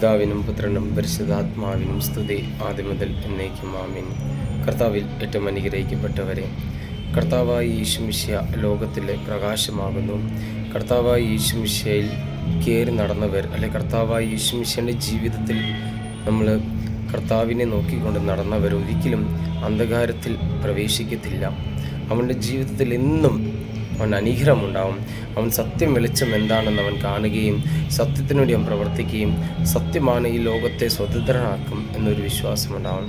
പിതാവിനും പുത്രനും പരിശുദ്ധാത്മാവിനും സ്തുതി, ആദ്യം മുതൽ എന്നേക്കും ആമേൻ. കർത്താവിൽ ഏറ്റവും അനുഗ്രഹിക്കപ്പെട്ടവരെ, കർത്താവായ യേശുമിശിഹ ലോകത്തിലെ പ്രകാശമാകുന്നു. കർത്താവായ യേശുമിശിഹയിൽ കയറി നടന്നവർ, അല്ലെ കർത്താവായ യേശുമിശിഹയുടെ ജീവിതത്തിൽ നമ്മൾ കർത്താവിനെ നോക്കിക്കൊണ്ട് നടന്നവർ ഒരിക്കലും അന്ധകാരത്തിൽ പ്രവേശിക്കത്തില്ല. അവൻ്റെ ജീവിതത്തിൽ എന്നും അവൻ അനുഗ്രഹമുണ്ടാവും. അവൻ സത്യം വെളിച്ചം എന്താണെന്ന് അവൻ കാണുകയും സത്യത്തിനുവേണ്ടി അവൻ പ്രവർത്തിക്കുകയും സത്യമാണ് ഈ ലോകത്തെ സ്വതന്ത്രനാക്കും എന്നൊരു വിശ്വാസമുണ്ടാവും.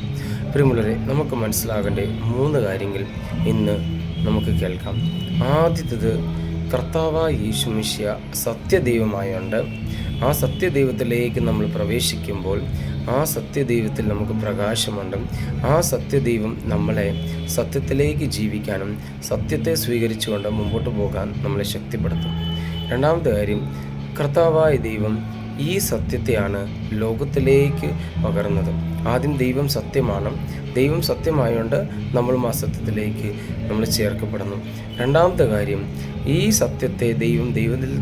പ്രിയമുള്ളവരെ, നമുക്ക് മനസ്സിലാകേണ്ട 3 കാര്യങ്ങൾ ഇന്ന് നമുക്ക് കേൾക്കാം. ആദ്യത്തേത്, കർത്താവായ യേശുമിശിഹ സത്യദൈവമായുണ്ട്. ആ സത്യദൈവത്തിലേക്ക് നമ്മൾ പ്രവേശിക്കുമ്പോൾ ആ സത്യദൈവത്തിൽ നമുക്ക് പ്രകാശമുണ്ട്. ആ സത്യദൈവം നമ്മളെ സത്യത്തിലേക്ക് ജീവിക്കാനും സത്യത്തെ സ്വീകരിച്ചുകൊണ്ട് മുമ്പോട്ട് പോകാൻ നമ്മളെ ശക്തിപ്പെടുത്തും. രണ്ടാമത്തെ കാര്യം, കർത്താവായ ദൈവം ഈ സത്യത്തെയാണ് ലോകത്തിലേക്ക് പകർന്നത്. ആദ്യം ദൈവം സത്യമാണ്. ദൈവം സത്യമായതുകൊണ്ട് നമ്മളും ആ സത്യത്തിലേക്ക് നമ്മൾ ചേർക്കപ്പെടുന്നു. രണ്ടാമത്തെ കാര്യം, ഈ സത്യത്തെ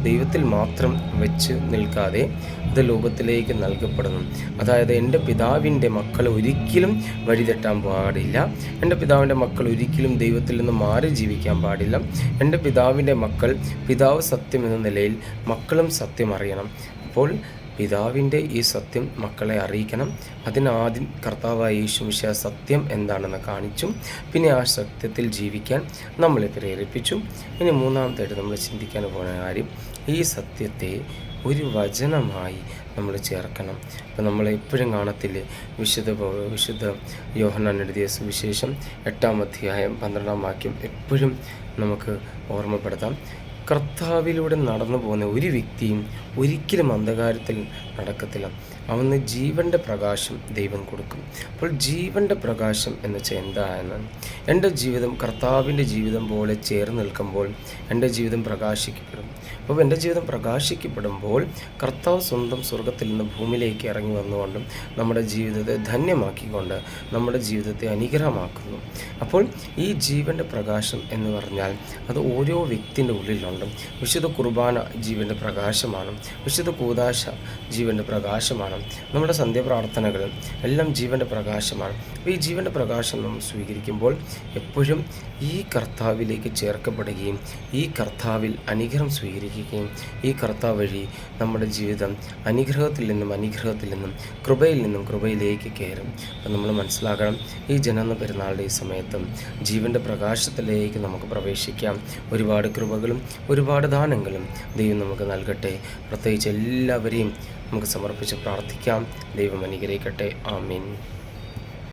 ദൈവത്തിൽ മാത്രം വെച്ച് നിൽക്കാതെ അത് ലോകത്തിലേക്ക് നൽകപ്പെടുന്നു. അതായത് എൻ്റെ പിതാവിൻ്റെ മക്കൾ ഒരിക്കലും വഴിതെറ്റാൻ പാടില്ല. എൻ്റെ പിതാവിൻ്റെ മക്കൾ ഒരിക്കലും ദൈവത്തിൽ നിന്ന് മാറി ജീവിക്കാൻ പാടില്ല. എൻ്റെ പിതാവിൻ്റെ മക്കൾ, പിതാവ് സത്യം എന്ന നിലയിൽ മക്കളും സത്യം അറിയണം. അപ്പോൾ പിതാവിൻ്റെ ഈ സത്യം മക്കളെ അറിയിക്കണം. അതിനാദ്യം കർത്താവായ യേശുമിശിഹ സത്യം എന്താണെന്ന് കാണിച്ചു. പിന്നെ ആ സത്യത്തിൽ ജീവിക്കാൻ നമ്മളെ പ്രേരിപ്പിച്ചു. ഇനി മൂന്നാമതായിട്ട് നമ്മൾ ചിന്തിക്കാൻ പോകുന്ന കാര്യം, ഈ സത്യത്തെ ഒരു വചനമായി നമ്മൾ ചേർക്കണം. ഇപ്പം നമ്മൾ എപ്പോഴും കാണത്തില്ലേ, വിശുദ്ധ യോഹന്നാൻ എഴുതിയ സുവിശേഷം 8-ാം അധ്യായം 12-ാം വാക്യം എപ്പോഴും നമുക്ക് ഓർമ്മപ്പെടുത്താം. കർത്താവിലൂടെ നടന്നു പോകുന്ന ഒരു വ്യക്തിയും ഒരിക്കലും അന്ധകാരത്തിൽ നടക്കത്തില്ല. അവന് ജീവൻ്റെ പ്രകാശം ദൈവം കൊടുക്കും. അപ്പോൾ ജീവൻ്റെ പ്രകാശം എന്ന് വെച്ചാൽ എന്താണ്? എൻ്റെ ജീവിതം കർത്താവിൻ്റെ ജീവിതം പോലെ ചേർന്ന് നിൽക്കുമ്പോൾ എൻ്റെ ജീവിതം പ്രകാശിക്കപ്പെടും. അപ്പോൾ എൻ്റെ ജീവിതം പ്രകാശിക്കപ്പെടുമ്പോൾ കർത്താവ് സ്വന്തം സ്വർഗത്തിൽ നിന്ന് ഭൂമിയിലേക്ക് ഇറങ്ങി വന്നുകൊണ്ടും നമ്മുടെ ജീവിതത്തെ ധന്യമാക്കിക്കൊണ്ട് നമ്മുടെ ജീവിതത്തെ അനുഗ്രഹമാക്കുന്നു. അപ്പോൾ ഈ ജീവൻ്റെ പ്രകാശം എന്ന് പറഞ്ഞാൽ അത് ഓരോ വ്യക്തിൻ്റെ ഉള്ളിലുണ്ട്. വിശുദ്ധ കുർബാന ജീവൻ്റെ പ്രകാശമാണ്. വിശുദ്ധ കൂദാശ ജീവൻ്റെ പ്രകാശമാണ്. നമ്മുടെ സന്ധ്യാപ്രാർത്ഥനകൾ എല്ലാം ജീവൻ്റെ പ്രകാശമാണ്. അപ്പോൾ ഈ ജീവൻ്റെ പ്രകാശം നമ്മൾ സ്വീകരിക്കുമ്പോൾ എപ്പോഴും ഈ കർത്താവിലേക്ക് ചേർക്കപ്പെടുകയും ഈ കർത്താവിൽ അനുഗ്രഹം സ്വീകരിക്കുകയും ഈ കർത്താവ് വഴി നമ്മുടെ ജീവിതം അനുഗ്രഹത്തിൽ നിന്നും കൃപയിൽ നിന്നും കൃപയിലേക്ക് കയറും. അപ്പം നമ്മൾ മനസ്സിലാക്കണം, ഈ ജനന പെരുന്നാളുടെ ഈ സമയത്തും ജീവൻ്റെ പ്രകാശത്തിലേക്ക് നമുക്ക് പ്രവേശിക്കാം. ഒരുപാട് കൃപകളും ഒരുപാട് ദാനങ്ങളും ദൈവം നമുക്ക് നൽകട്ടെ. പ്രത്യേകിച്ച് എല്ലാവരെയും നമുക്ക് സമർപ്പിച്ച് പ്രാർത്ഥിക്കാം. ദൈവം അനുഗ്രഹിക്കട്ടെ. ആമേൻ.